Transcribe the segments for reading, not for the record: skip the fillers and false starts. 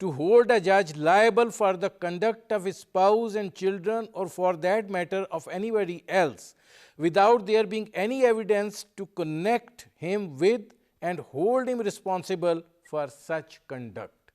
to hold a judge liable for the conduct of his spouse and children or for that matter of anybody else without there being any evidence to connect him with and hold him responsible for such conduct.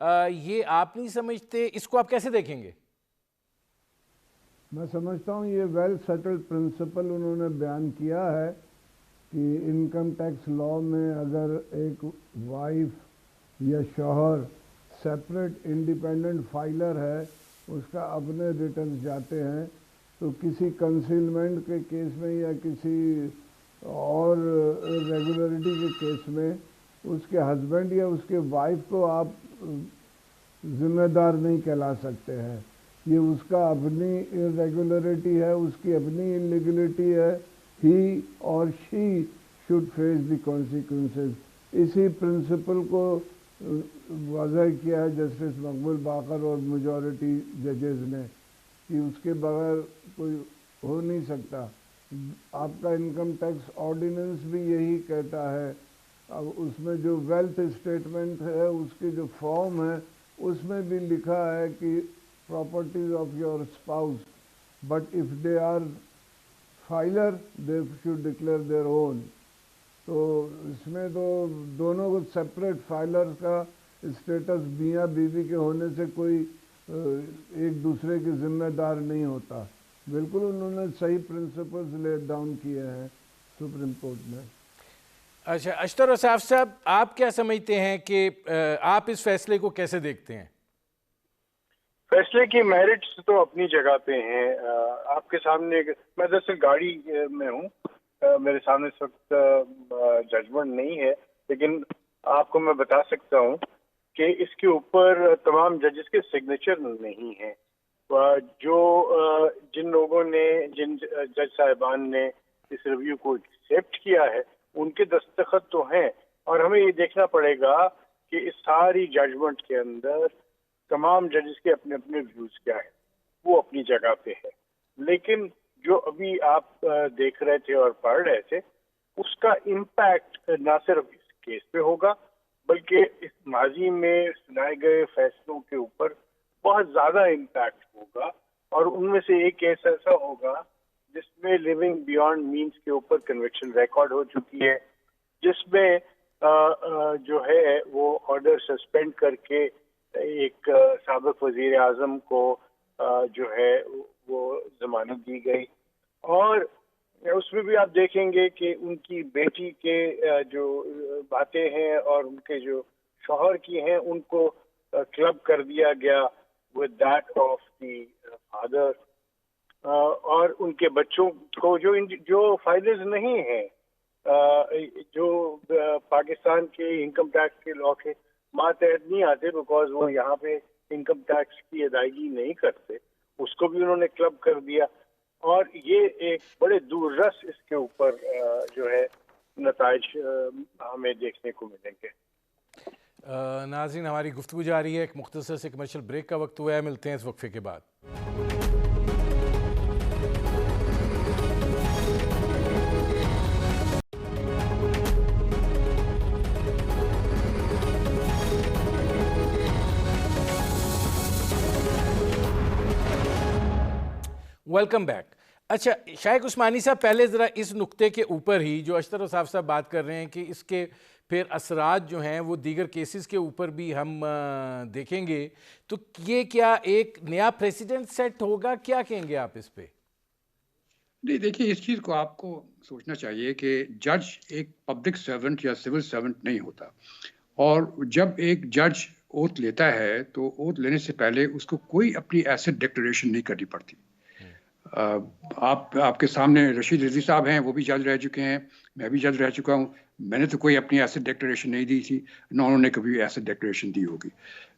یہ آپ نہیں سمجھتے؟ اس کو آپ کیسے دیکھیں گے؟ میں سمجھتا ہوں یہ ویل سیٹلڈ پرنسپل انہوں نے بیان کیا ہے کہ انکم ٹیکس لاء میں اگر ایک وائف یا شوہر سیپریٹ انڈیپینڈنٹ فائلر ہے، اس کا اپنے ریٹرنز جاتے ہیں، تو کسی کنسیلمنٹ کے کیس میں یا کسی اور ریگولرٹی کے کیس میں اس کے ہسبینڈ یا اس کے وائف کو آپ ذمہ دار نہیں کہلا سکتے ہیں. یہ اس کا اپنی irregularity ہے، اس کی اپنی illegality ہے. ہی اور she should face the consequences. اسی پرنسپل کو واضح کیا ہے جسٹس مقبول باقر اور میجورٹی ججز نے کہ اس کے بغیر کوئی ہو نہیں سکتا. آپ کا انکم ٹیکس آرڈیننس بھی یہی کہتا ہے. اب اس میں جو ویلتھ اسٹیٹمنٹ ہے، اس کے جو فارم ہے، اس میں بھی لکھا ہے کہ properties of your spouse, but if they are filer, they should declare their own. تو اس میں تو دونوں کو سپریٹ فائلر کا اسٹیٹس میاں بیوی کے ہونے سے کوئی ایک دوسرے کے ذمہ دار نہیں ہوتا. بالکل انہوں نے صحیح پرنسپلز لے ڈاؤن کیے ہیں سپریم کورٹ میں. اچھا اشتر اوصاف صاحب، آپ کیا سمجھتے ہیں کہ آپ اس فیصلے کو کیسے دیکھتے ہیں؟ فیصلے کی میرٹس تو اپنی جگہ پہ ہیں. آپ کے سامنے میں دراصل گاڑی میں ہوں، میرے سامنے اس وقت ججمنٹ نہیں ہے، لیکن آپ کو میں بتا سکتا ہوں کہ اس کے اوپر تمام ججز کے سگنیچر نہیں ہیں. جن لوگوں نے، جن جج صاحبان نے اس ریویو کو ایکسیپٹ کیا ہے، ان کے دستخط تو ہیں، اور ہمیں یہ دیکھنا پڑے گا کہ اس ساری ججمنٹ کے اندر تمام ججز کے اپنے اپنے ویوز کیا ہے. وہ اپنی جگہ پہ ہے، لیکن جو ابھی آپ دیکھ رہے تھے اور پڑھ رہے تھے، اس کا امپیکٹ نہ صرف اس کیس پہ ہوگا بلکہ اس ماضی میں سنائے گئے فیصلوں کے اوپر بہت زیادہ امپیکٹ ہوگا. اور ان میں سے ایک کیس ایسا ہوگا جس میں لیونگ بیونڈ مینز کے اوپر کنوکشن ریکارڈ ہو چکی ہے، جس میں جو ہے وہ آرڈر سسپینڈ کر کے ایک سابق وزیر اعظم کو جو ہے وہ ضمانت دی گئی. اور اس میں بھی آپ دیکھیں گے کہ ان کی بیٹی کے جو باتیں ہیں اور ان کے جو شوہر کی ہیں، ان کو کلب کر دیا گیا with that of the father. اور ان کے بچوں کو جو فائدز نہیں ہیں، جو پاکستان کے انکم ٹیکس کے لاء کے ماتحت نہیں آتے، بیکاز وہ یہاں پہ انکم ٹیکس کی ادائیگی نہیں کرتے، اس کو بھی انہوں نے کلب کر دیا. اور یہ ایک بڑے دور رس اس کے اوپر جو ہے نتائج ہمیں دیکھنے کو ملیں گے. ناظرین، ہماری گفتگو جاری ہے. ایک مختصر سے کمرشل بریک کا وقت ہوا ہے، ملتے ہیں اس وقفے کے بعد. Welcome back. اچھا شائق عثمانی صاحب، پہلے ذرا اس نقطے کے اوپر ہی جو اشتر اوصاف صاحب بات کر رہے ہیں کہ اس کے پھر اثرات جو ہیں وہ دیگر کیسز کے اوپر بھی ہم دیکھیں گے، تو یہ کیا ایک نیا پریسیڈنٹ سیٹ ہوگا؟ کیا کہیں گے آپ اس پہ؟ نہیں، دیکھیے اس چیز کو آپ کو سوچنا چاہیے کہ جج ایک پبلک سرونٹ یا سول سرونٹ نہیں ہوتا. اور جب ایک جج اوتھ لیتا ہے تو اوتھ لینے سے پہلے اس کو کوئی اپنی ایسٹ ڈکلریشن نہیں کرنی پڑتی. آپ کے سامنے رشید رضوی صاحب ہیں، وہ بھی جج رہ چکے ہیں، میں بھی جج رہ چکا ہوں. میں نے تو کوئی اپنی ایسٹ ڈکلریشن نہیں دی تھی، نہ انہوں نے کبھی ایسٹ ڈکلریشن دی ہوگی.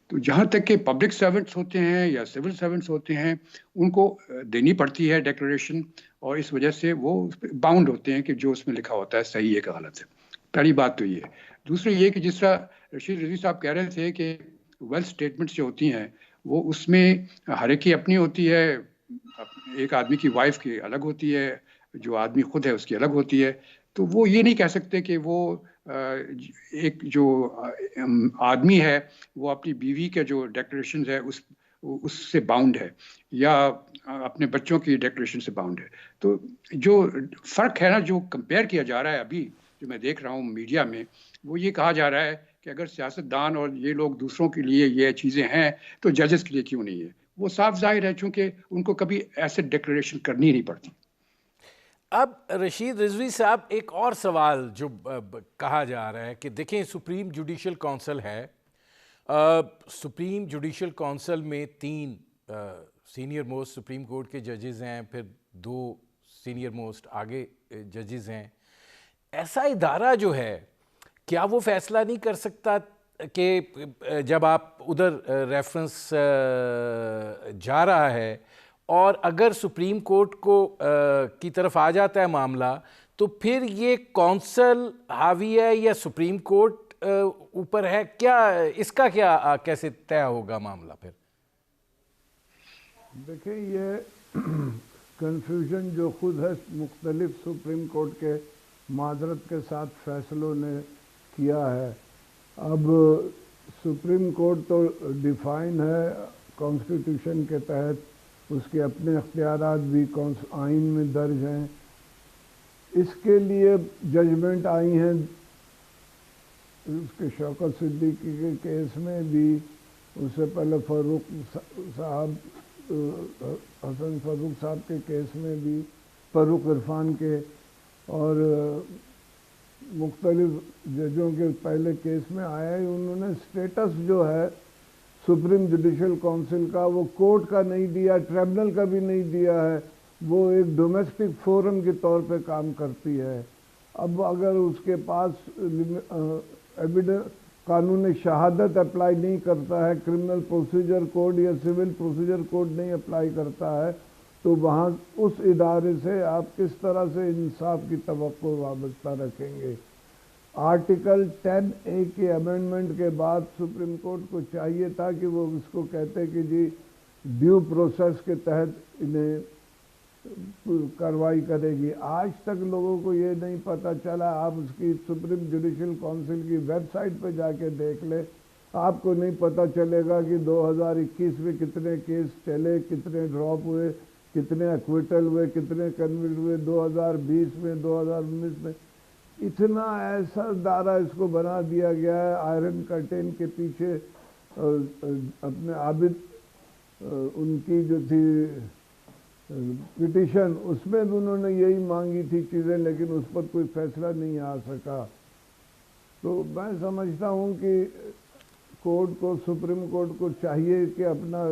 تو جہاں تک کہ پبلک سرونٹس ہوتے ہیں یا سول سرونٹس ہوتے ہیں، ان کو دینی پڑتی ہے ڈکلریشن، اور اس وجہ سے وہ باؤنڈ ہوتے ہیں کہ جو اس میں لکھا ہوتا ہے صحیح ہے کہ غلط ہے. پہلی بات تو یہ ہے. دوسری یہ کہ جس طرح رشید رضوی صاحب کہہ رہے تھے کہ ویلتھ اسٹیٹمنٹس جو ہوتی ہیں وہ اس میں ہر ایک کی اپنی ہوتی ہے. ایک آدمی کی وائف کی الگ ہوتی ہے، جو آدمی خود ہے اس کی الگ ہوتی ہے. تو وہ یہ نہیں کہہ سکتے کہ وہ ایک جو آدمی ہے وہ اپنی بیوی کے جو ڈیکلریشنز ہے اس سے باؤنڈ ہے، یا اپنے بچوں کی ڈیکلریشن سے باؤنڈ ہے. تو جو فرق ہے نا، جو کمپیئر کیا جا رہا ہے ابھی جو میں دیکھ رہا ہوں میڈیا میں، وہ یہ کہا جا رہا ہے کہ اگر سیاستدان اور یہ لوگ دوسروں کے لیے یہ چیزیں ہیں تو ججز کے لیے کیوں نہیں ہے. وہ صاف ظاہر ہے چونکہ ان کو کبھی ایسے ڈکلریشن کرنی نہیں پڑتی. اب رشید رضوی صاحب ایک اور سوال جو کہا جا رہا ہے کہ دیکھیں سپریم جوڈیشل کونسل ہے, سپریم جوڈیشل کونسل میں 3 سینئر موسٹ سپریم کورٹ کے ججز ہیں, پھر 2 سینئر موسٹ آگے ججز ہیں. ایسا ادارہ جو ہے کیا وہ فیصلہ نہیں کر سکتا کہ جب آپ ادھر ریفرنس جا رہا ہے اور اگر سپریم کورٹ کو کی طرف آ جاتا ہے معاملہ تو پھر یہ کونسل حاوی ہے یا سپریم کورٹ اوپر ہے, کیا اس کا کیا کیسے طے ہوگا معاملہ پھر؟ دیکھیں یہ کنفیوژن جو خود ہے مختلف سپریم کورٹ کے معذرت کے ساتھ فیصلوں نے کیا ہے. اب سپریم کورٹ تو ڈیفائن ہے کانسٹیٹیوشن کے تحت, اس کے اپنے اختیارات بھی آئین میں درج ہیں. اس کے لیے ججمنٹ آئی ہیں اس کے شوکت صدیقی کے کیس میں بھی, اس سے پہلے حسن فاروق صاحب کے کیس میں بھی, فاروق عرفان کے, اور مختلف ججوں کے پہلے کیس میں آیا ہے. انہوں نے سٹیٹس جو ہے سپریم جوڈیشل کونسل کا وہ کورٹ کا نہیں دیا, ٹریبونل کا بھی نہیں دیا ہے, وہ ایک ڈومیسٹک فورم کے طور پہ کام کرتی ہے. اب اگر اس کے پاس قانون شہادت اپلائی نہیں کرتا ہے, کرمنل پروسیجر کوڈ یا سول پروسیجر کوڈ نہیں اپلائی کرتا ہے, تو وہاں اس ادارے سے آپ کس طرح سے انصاف کی توقع وابستہ رکھیں گے؟ آرٹیکل 10A کے امینڈمنٹ کے بعد سپریم کورٹ کو چاہیے تھا کہ وہ اس کو کہتے کہ جی ڈیو پروسیس کے تحت انہیں کارروائی کرے گی. آج تک لوگوں کو یہ نہیں پتہ چلا. آپ اس کی سپریم جوڈیشل کونسل کی ویب سائٹ پہ جا کے دیکھ لیں, آپ کو نہیں پتہ چلے گا کہ 2021 میں کتنے کیس چلے, کتنے ڈراپ ہوئے, کتنے ایکویٹل ہوئے, کتنے کنوکٹ ہوئے 2020 میں, 2019 میں. اتنا ایسا دائرہ اس کو بنا دیا گیا ہے. آئرن کرٹین کے پیچھے اپنے عابد ان کی جو تھی پٹیشن, اس میں بھی انہوں نے یہی مانگی تھی چیزیں, لیکن اس پر کوئی فیصلہ نہیں آ سکا. تو میں سمجھتا ہوں کہ کورٹ کو, سپریم کورٹ کو چاہیے کہ اپنا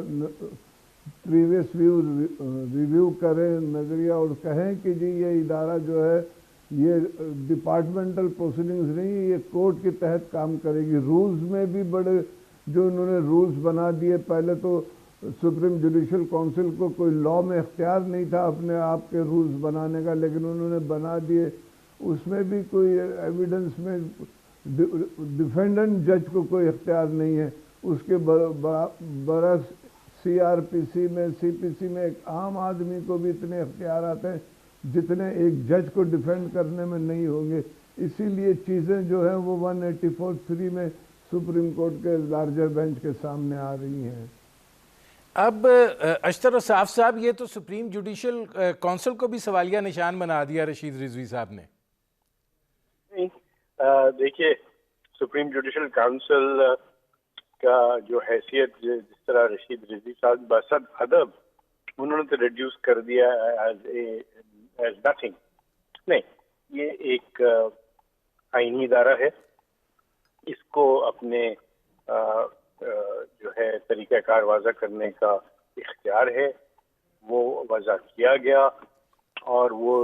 پریویس ریویو کریں نظریہ, اور کہیں کہ جی یہ ادارہ جو ہے یہ ڈپارٹمنٹل پروسیڈنگز نہیں, یہ کورٹ کے تحت کام کرے گی. رولز میں بھی بڑے جو انہوں نے رولز بنا دیے, پہلے تو سپریم جوڈیشل کونسل کو کوئی لا میں اختیار نہیں تھا اپنے آپ کے رولز بنانے کا, لیکن انہوں نے بنا دیے. اس میں بھی کوئی ایویڈنس میں ڈیفینڈنٹ جج کو کوئی اختیار نہیں ہے. اس کے برعکس CRPC میں, CPC میں ایک عام آدمی کو بھی اتنے اختیارات ہیں جتنے ایک جج کو ڈیفینڈ کرنے میں نہیں ہوں گے. اسی لیے چیزیں جو ہیں وہ 184(3) میں سپریم کورٹ کے لارجر بینچ کے سامنے آ رہی ہیں. اب اشتر اصاف صاحب, یہ تو سپریم جوڈیشل کونسل کو بھی سوالیہ نشان بنا دیا رشید رضوی صاحب نے. دیکھیے سپریم جوڈیشل کونسل کا جو حیثیت جس طرح رشید رضوی صاحب بصد ادب انہوں نے تو ریڈیوس کر دیا ایز نتھنگ. نہیں, یہ ایک آئینی ادارہ ہے, اس کو اپنے جو ہے طریقہ کار واضح کرنے کا اختیار ہے, وہ وضع کیا گیا اور وہ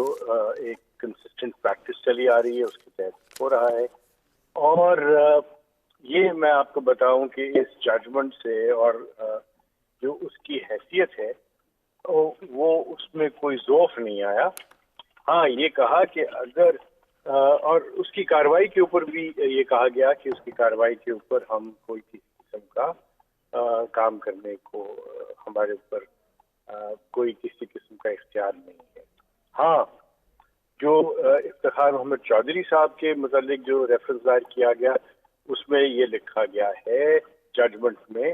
ایک کنسسٹنٹ پریکٹس چلی آ رہی ہے, اس کے تحت ہو رہا ہے. اور یہ میں آپ کو بتاؤں کہ اس ججمنٹ سے اور جو اس کی حیثیت ہے وہ اس میں کوئی ذوف نہیں آیا. ہاں, یہ کہا کہ اگر اور اس کی کارروائی کے اوپر بھی یہ کہا گیا کہ اس کی کارروائی کے اوپر ہم کوئی کسی قسم کا کام کرنے کو ہمارے اوپر کوئی کسی قسم کا اختیار نہیں ہے. ہاں, جو افتخار محمد چودھری صاحب کے متعلق جو ریفرنس دائر کیا گیا اس میں یہ لکھا گیا ہے ججمنٹ میں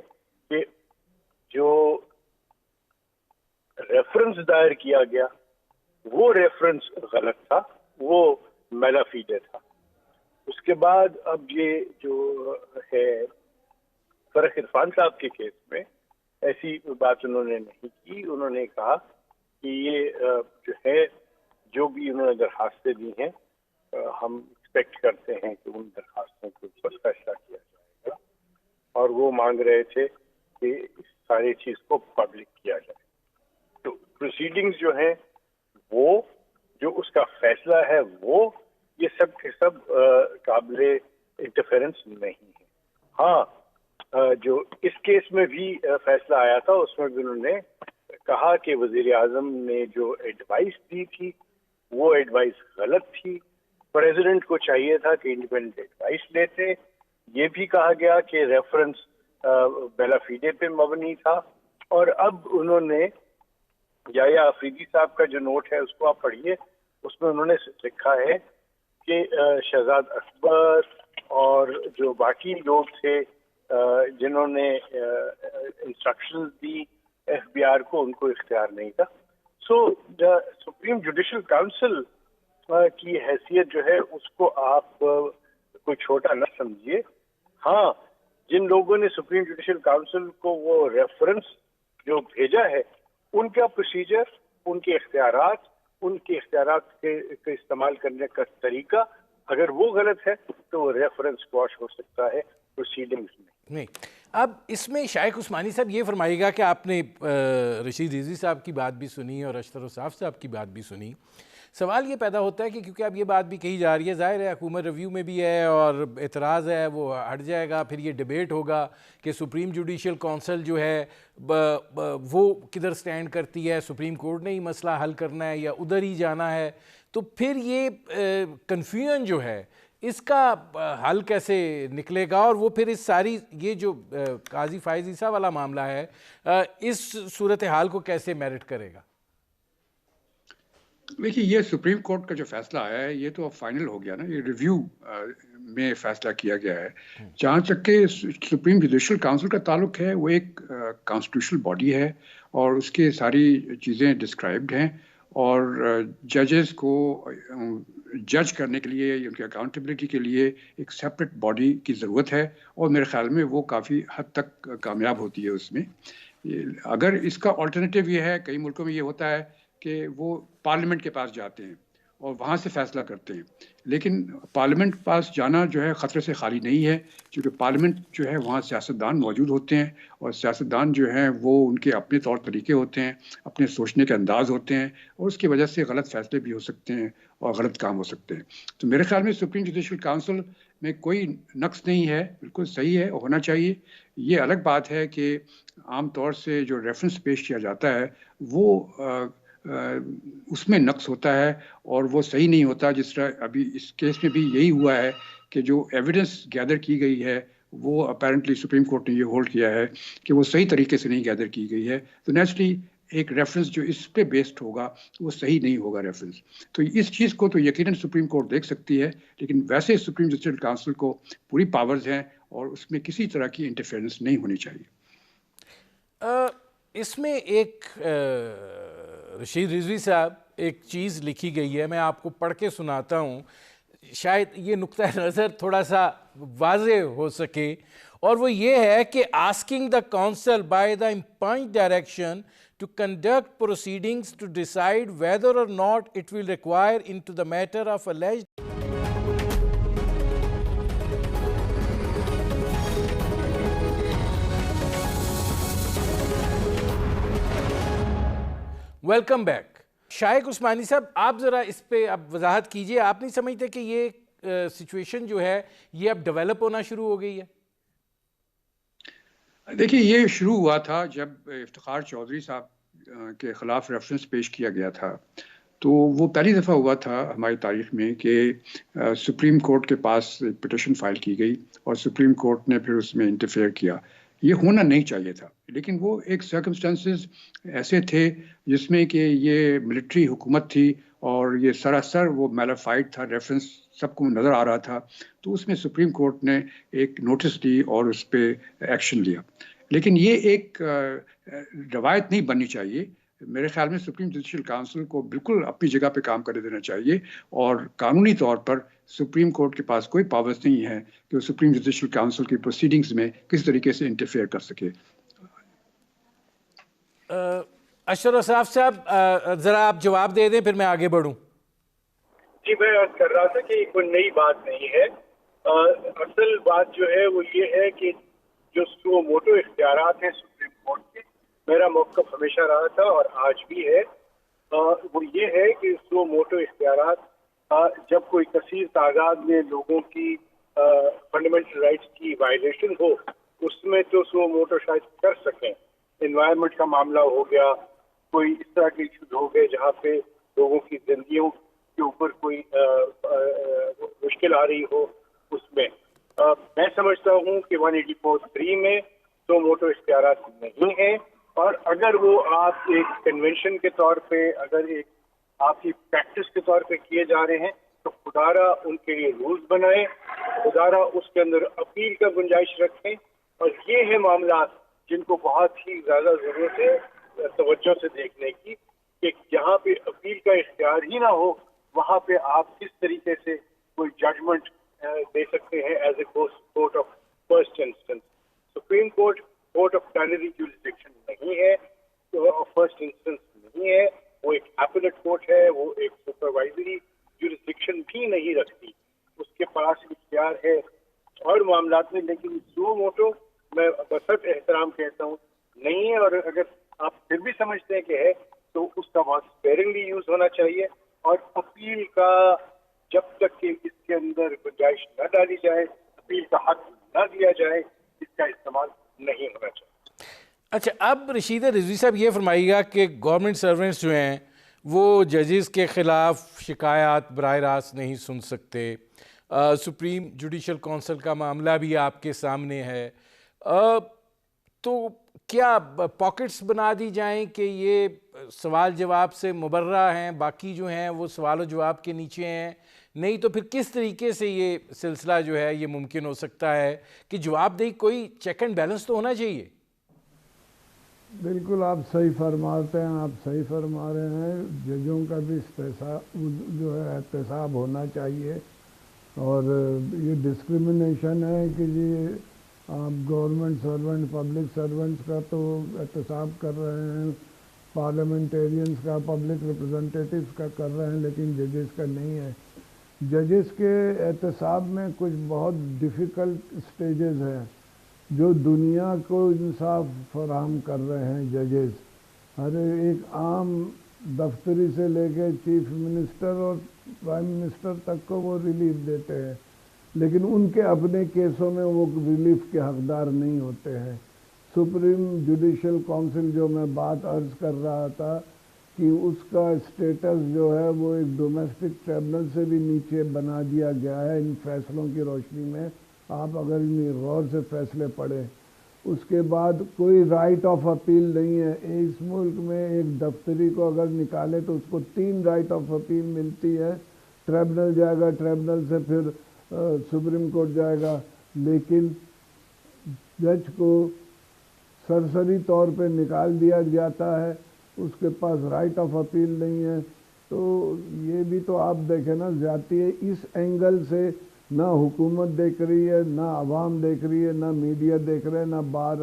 کہ جو ریفرنس دائر کیا گیا وہ ریفرنس غلط تھا, وہ میلا فیڈے تھا. اس کے بعد اب یہ جو ہے فرق عرفان صاحب کے کیس میں ایسی بات انہوں نے نہیں کی. انہوں نے کہا کہ یہ جو ہے جو بھی انہوں نے درخواستیں دی ہیں ہم ایکسپیکٹ کرتے ہیں کہ ان درخواستوں کے اوپر فیصلہ کیا جائے گا, اور وہ مانگ رہے تھے کہ اس ساری چیز کو پبلک کیا جائے. تو پروسیڈنگز جو ہیں وہ جو اس کا فیصلہ ہے وہ یہ سب کے سب قابل انٹرفیرنس نہیں ہے. ہاں جو اس کیس میں بھی فیصلہ آیا تھا اس میں بھی انہوں نے کہا کہ وزیر اعظم نے جو ایڈوائس دی تھی وہ ایڈوائس غلط تھی. پریزیڈنٹ کو چاہیے تھا کہ انڈیپینڈنٹ ایڈوائس لیتے. یہ بھی کہا گیا کہ ریفرنس بیلا فیڈے پہ مبنی تھا. اور اب انہوں نے یحییٰ آفریدی صاحب کا جو نوٹ ہے اس کو آپ پڑھیے. اس میں انہوں نے لکھا ہے کہ شہزاد اکبر اور جو باقی لوگ تھے جنہوں نے انسٹرکشنز دی ایف بی آر کو, ان کو اختیار نہیں تھا. سو سپریم جوڈیشل کاؤنسل کی حیثیت جو ہے اس کو آپ کوئی چھوٹا نہ سمجھیے. ہاں جن لوگوں نے سپریم جوڈیشل کاؤنسل کو وہ ریفرنس جو بھیجا ہے ان کا پروسیجر, ان کے اختیارات کے استعمال کرنے کا طریقہ اگر وہ غلط ہے تو وہ ریفرنس واش ہو سکتا ہے پروسیڈنگز میں. نہیں, اب اس میں شائق عثمانی صاحب یہ فرمائے گا کہ آپ نے رشید رضوی صاحب کی بات بھی سنی اور اشتر الصاف صاحب کی بات بھی سنی. سوال یہ پیدا ہوتا ہے کہ کیونکہ اب یہ بات بھی کہی جا رہی ہے, ظاہر ہے حکومت ریویو میں بھی ہے اور اعتراض ہے وہ ہٹ جائے گا, پھر یہ ڈیبیٹ ہوگا کہ سپریم جوڈیشل کونسل جو ہے وہ کدھر سٹینڈ کرتی ہے, سپریم کورٹ نے ہی مسئلہ حل کرنا ہے یا ادھر ہی جانا ہے. تو پھر یہ کنفیوژن جو ہے اس کا حل کیسے نکلے گا, اور وہ پھر اس ساری یہ جو قاضی فائز عیسیٰ والا معاملہ ہے اس صورتحال کو کیسے میرٹ کرے گا؟ دیکھیے یہ سپریم کورٹ کا جو فیصلہ آیا ہے یہ تو اب فائنل ہو گیا نا, یہ ریویو میں فیصلہ کیا گیا ہے. جہاں تک کہ سپریم جوڈیشل کاؤنسل کا تعلق ہے وہ ایک کانسٹیٹیوشنل باڈی ہے اور اس کے ساری چیزیں ڈسکرائبڈ ہیں, اور ججز کو جج کرنے کے لیے ان کی اکاؤنٹیبلٹی کے لیے ایک سیپریٹ باڈی کی ضرورت ہے, اور میرے خیال میں وہ کافی حد تک کامیاب ہوتی ہے اس میں. اگر اس کا آلٹرنیٹیو یہ ہے, کئی ملکوں میں یہ ہوتا ہے کہ وہ پارلیمنٹ کے پاس جاتے ہیں اور وہاں سے فیصلہ کرتے ہیں, لیکن پارلیمنٹ پاس جانا جو ہے خطرے سے خالی نہیں ہے, کیونکہ پارلیمنٹ جو ہے وہاں سیاستدان موجود ہوتے ہیں, اور سیاستدان جو ہیں وہ ان کے اپنے طور طریقے ہوتے ہیں, اپنے سوچنے کے انداز ہوتے ہیں, اور اس کی وجہ سے غلط فیصلے بھی ہو سکتے ہیں اور غلط کام ہو سکتے ہیں. تو میرے خیال میں سپریم جوڈیشل کاؤنسل میں کوئی نقص نہیں ہے, بالکل صحیح ہے, ہونا چاہیے. یہ الگ بات ہے کہ عام طور سے جو ریفرنس پیش کیا جاتا ہے وہ اس میں نقص ہوتا ہے اور وہ صحیح نہیں ہوتا. جس طرح ابھی اس کیس میں بھی یہی ہوا ہے کہ جو ایویڈنس گیدر کی گئی ہے وہ اپیرنٹلی سپریم کورٹ نے یہ ہولڈ کیا ہے کہ وہ صحیح طریقے سے نہیں گیدر کی گئی ہے. تو نیچرلی ایک ریفرنس جو اس پہ بیسڈ ہوگا وہ صحیح نہیں ہوگا ریفرنس. تو اس چیز کو تو یقیناً سپریم کورٹ دیکھ سکتی ہے, لیکن ویسے سپریم جوڈیشل کاؤنسل کو پوری پاورز ہیں اور اس میں کسی طرح کی انٹرفیئرنس نہیں ہونی چاہیے. اس میں ایک رشید رضوی صاحب ایک چیز لکھی گئی ہے, میں آپ کو پڑھ کے سناتا ہوں, شاید یہ نقطہ نظر تھوڑا سا واضح ہو سکے, اور وہ یہ ہے کہ asking the council by the impugned direction to conduct proceedings to decide whether or not it will require into the matter of alleged welcome back. Shaiq Usmani صاحب آپ ذرا اس پہ اب وضاحت کیجئے, آپ نہیں سمجھتے کہ یہ سچویشن جو ہے یہ اب ڈیولپ ہونا شروع ہو گئی ہے؟ دیکھیے یہ شروع ہوا تھا جب افتخار چودھری صاحب کے خلاف ریفرنس پیش کیا گیا تھا, تو وہ پہلی دفعہ ہوا تھا ہماری تاریخ میں کہ سپریم کورٹ کے پاس ایک پٹیشن فائل کی گئی اور سپریم کورٹ نے پھر اس میں انٹرفیئر کیا. یہ ہونا نہیں چاہیے تھا, لیکن وہ ایک سرکمسٹانسز ایسے تھے جس میں کہ یہ ملٹری حکومت تھی اور یہ سراسر وہ میلافائڈ تھا, ریفرنس سب کو نظر آ رہا تھا, تو اس میں سپریم کورٹ نے ایک نوٹس دی اور اس پہ ایکشن لیا. لیکن یہ ایک روایت نہیں بننی چاہیے میرے خیال میں سپریم جوڈیشل کاؤنسل کو بالکل اپنی جگہ پہ کام کرنے دینا چاہیے، اور قانونی طور پر سپریم کورٹ کے پاس کوئی پاورز نہیں ہے کہ وہ سپریم جوڈیشل کاؤنسل کی پروسیڈنگز میں کس طریقے سے انٹرفیئر کر سکے۔ اشرف اصراف صاحب ذرا آپ جواب دے دیں پھر میں آگے بڑھوں۔ جی میں عرض کر رہا تھا کہ کوئی نئی بات نہیں ہے، اصل بات جو ہے وہ یہ ہے کہ جو سو موٹو اختیارات ہیں سپریم کورٹ کے، میرا موقف ہمیشہ رہا تھا اور آج بھی ہے، وہ یہ ہے کہ سو موٹو اختیارات جب کوئی کثیر تعداد میں لوگوں کی فنڈامنٹل رائٹس کی وائلیشن ہو اس میں تو سو موٹو شاید کر سکیں۔ انوائرمنٹ کا معاملہ ہو گیا، کوئی اس طرح کے ایشوز ہو گئے جہاں پہ لوگوں کی زندگیوں کے اوپر کوئی مشکل آ رہی ہو، اس میں میں سمجھتا ہوں کہ 184(3) میں سو موٹو اختیارات نہیں ہیں، اور اگر وہ آپ ایک کنونشن کے طور پہ، اگر ایک آپ کی پریکٹس کے طور پہ کیے جا رہے ہیں تو خدارا ان کے لیے رولز بنائیں، خدارا اس کے اندر اپیل کا گنجائش رکھیں، اور یہ ہیں معاملات جن کو بہت ہی زیادہ ضرورت ہے توجہ سے دیکھنے کی، کہ جہاں پہ اپیل کا اختیار ہی نہ ہو وہاں پہ آپ کس طریقے سے کوئی ججمنٹ دے سکتے ہیں as a court of first instance. Supreme court court of plenary jurisdiction نہیں ہے، فرسٹ انسٹنس نہیں ہے، وہ ایک ایپلیٹ کورٹ ہے، وہ ایک سپروائزری جورسڈکشن بھی نہیں رکھتی، اس کے پاس اختیار ہے اور معاملات میں، لیکن سو موٹو میں بسط احترام کہتا ہوں نہیں ہے، اور اگر آپ پھر بھی سمجھتے ہیں کہ ہے تو اس کا بہت اسپیئرنگلی یوز ہونا چاہیے، اور اپیل کا جب تک کہ اس کے اندر گنجائش نہ ڈالی جائے، اپیل کا حق نہ دیا جائے، اس کا استعمال نہیں ہونا چاہیے۔ اچھا، اب رشید رضوی صاحب یہ فرمائیے گا کہ گورنمنٹ سرونٹس جو ہیں وہ ججز کے خلاف شکایات براہ راست نہیں سن سکتے، سپریم جوڈیشل کونسل کا معاملہ بھی آپ کے سامنے ہے، تو کیا پاکٹس بنا دی جائیں کہ یہ سوال جواب سے مبرہ ہیں، باقی جو ہیں وہ سوال و جواب کے نیچے ہیں؟ نہیں تو پھر کس طریقے سے یہ سلسلہ جو ہے یہ ممکن ہو سکتا ہے کہ جواب دہی کوئی چیک اینڈ بیلنس تو ہونا چاہیے؟ بالکل آپ صحیح فرماتے ہیں، آپ صحیح فرما رہے ہیں، ججوں کا بھی جو ہے احتساب ہونا چاہیے، اور یہ ڈسکریمنیشن ہے کہ جی آپ گورنمنٹ سرونٹ پبلک سرونٹس کا تو احتساب کر رہے ہیں، پارلیمنٹیرینز کا پبلک ریپرزنٹیٹیوز کا کر رہے ہیں، لیکن ججز کا نہیں ہے۔ ججز کے احتساب میں کچھ بہت ڈیفیکلٹ سٹیجز ہیں جو دنیا کو انصاف فراہم کر رہے ہیں ججز، ہر ایک عام دفتری سے لے کے چیف منسٹر اور پرائم منسٹر تک کو وہ ریلیف دیتے ہیں، لیکن ان کے اپنے کیسوں میں وہ ریلیف کے حقدار نہیں ہوتے ہیں۔ سپریم جوڈیشل کونسل جو میں بات عرض کر رہا تھا کہ اس کا اسٹیٹس جو ہے وہ ایک ڈومیسٹک ٹریبونل سے بھی نیچے بنا دیا گیا ہے ان فیصلوں کی روشنی میں، آپ اگر غور سے فیصلے پڑھیں۔ اس کے بعد کوئی رائٹ آف اپیل نہیں ہے، اس ملک میں ایک دفتری کو اگر نکالے تو اس کو 3 رائٹ آف اپیل ملتی ہے، ٹریبونل جائے گا، ٹریبونل سے پھر سپریم کورٹ جائے گا، لیکن جج کو سرسری طور پہ نکال دیا جاتا ہے، اس کے پاس رائٹ آف اپیل نہیں ہے۔ تو یہ بھی تو آپ دیکھیں نا زیادتی ہے، اس اینگل سے نہ حکومت دیکھ رہی ہے، نہ عوام دیکھ رہی ہے، نہ میڈیا دیکھ رہے ہیں، نہ بار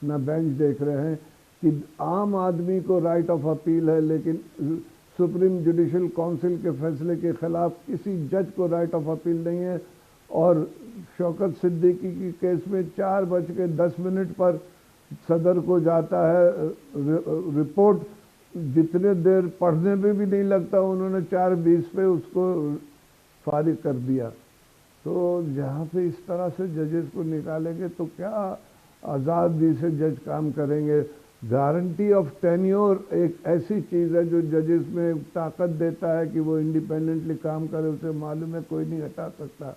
نہ بینچ دیکھ رہے ہیں کہ عام آدمی کو رائٹ آف اپیل ہے، لیکن سپریم جوڈیشل کونسل کے فیصلے کے خلاف کسی جج کو رائٹ آف اپیل نہیں ہے۔ اور شوکت صدیقی کی کیس میں 4:10 پر صدر کو جاتا ہے رپورٹ، جتنے دیر پڑھنے میں بھی نہیں لگتا انہوں نے 4:20 پہ اس کو فارغ کر دیا۔ تو جہاں پہ اس طرح سے ججز کو نکالیں گے تو کیا آزادی سے جج کام کریں گے؟ گارنٹی آف ٹینیور ایک ایسی چیز ہے جو ججز میں طاقت دیتا ہے کہ وہ انڈیپینڈنٹلی کام کرے، اسے معلوم ہے کوئی نہیں ہٹا سکتا،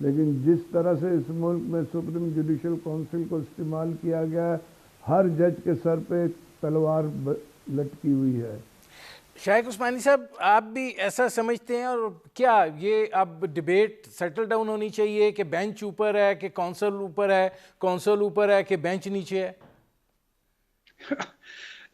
لیکن جس طرح سے اس ملک میں سپریم جوڈیشل کونسل کو استعمال کیا گیا ہے، ہر جج کے سر پہ ایک تلوار لٹکی ہوئی ہے۔ شائق عثمانی صاحب، آپ بھی ایسا سمجھتے ہیں؟ اور کیا یہ اب ڈیبیٹ سیٹل ڈاؤن ہونی چاہیے کہ بینچ اوپر ہے کہ کونسل اوپر ہے، کونسل اوپر ہے کہ بینچ نیچے ہے؟